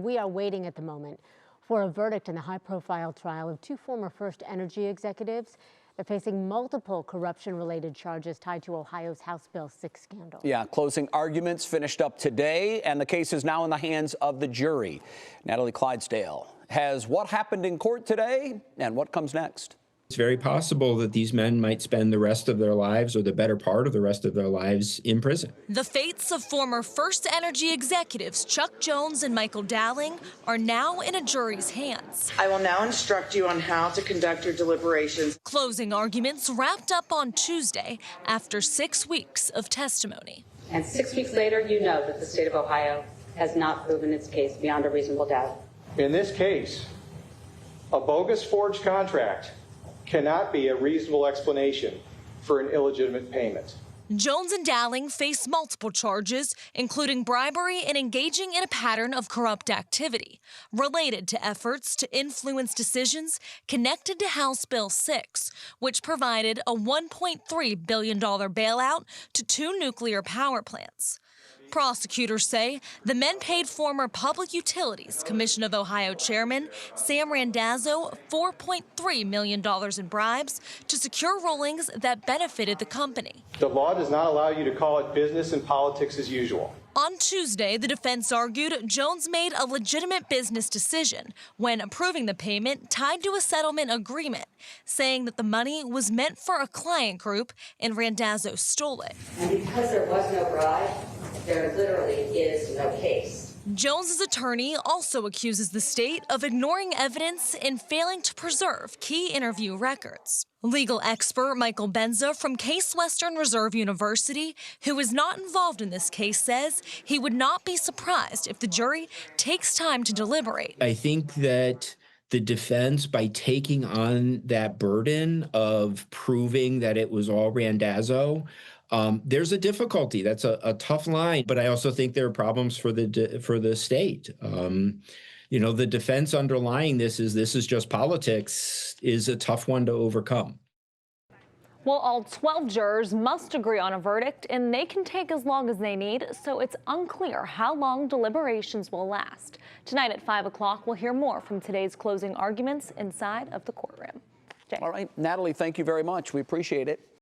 We are waiting at the moment for a verdict in the high-profile trial of two former FirstEnergy executives. They're facing multiple corruption-related charges tied to Ohio's House Bill 6 scandal. Yeah, closing arguments finished up today, and the case is now in the hands of the jury. Natalie Clydesdale has what happened in court today and what comes next. It's very possible that these men might spend the rest of their lives, or the better part of the rest of their lives, in prison. The fates of former FirstEnergy executives Chuck Jones and Michael Dowling are now in a jury's hands. I will now instruct you on how to conduct your deliberations. Closing arguments wrapped up on Tuesday after 6 weeks of testimony. And 6 weeks later, you know that the state of Ohio has not proven its case beyond a reasonable doubt. In this case, a bogus forged contract cannot be a reasonable explanation for an illegitimate payment. Jones and Dowling face multiple charges, including bribery and engaging in a pattern of corrupt activity related to efforts to influence decisions connected to House Bill 6, which provided a $1.3 billion bailout to two nuclear power plants. Prosecutors say the men paid former Public Utilities Commission of Ohio Chairman Sam Randazzo $4.3 million in bribes to secure rulings that benefited the company. The law does not allow you to call it business and politics as usual. On Tuesday, the defense argued Jones made a legitimate business decision when approving the payment tied to a settlement agreement, saying that the money was meant for a client group and Randazzo stole it. And because there was no bribe, there literally is no case. Jones's attorney also accuses the state of ignoring evidence and failing to preserve key interview records. Legal expert Michael Benza from Case Western Reserve University, who is not involved in this case, says he would not be surprised if the jury takes time to deliberate. I think that the defense, by taking on that burden of proving that it was all Randazzo, there's a difficulty. That's a tough line, but I also think there are problems for the state. You know, the defense underlying this is just politics is a tough one to overcome. Well, all 12 jurors must agree on a verdict, and they can take as long as they need, so it's unclear how long deliberations will last. Tonight at 5 o'clock, we'll hear more from today's closing arguments inside of the courtroom. Jay. All right, Natalie, thank you very much. We appreciate it.